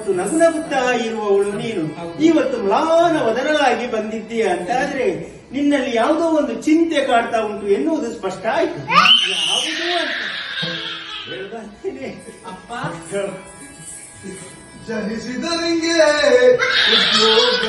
ಯಾವತ್ತು ನಗುನಗುತ್ತಾ ಇರುವವಳು ನೀನು ಇವತ್ತು ಮ್ಲಾನ ವದನಲಾಗಿ ಬಂದಿದ್ದೀಯ ಅಂತಾದ್ರೆ ನಿನ್ನಲ್ಲಿ ಯಾವುದೋ ಒಂದು ಚಿಂತೆ ಕಾಡ್ತಾ ಉಂಟು ಎನ್ನುವುದು ಸ್ಪಷ್ಟ ಆಯ್ತು. ಯಾವುದೋ ಅಂತ ಹೇಳ್ಬರ್ತೇನೆ. ಅಪ್ಪ ಜನಿಸಿದರಿಂಗೆ ಉದ್ಯೋಗ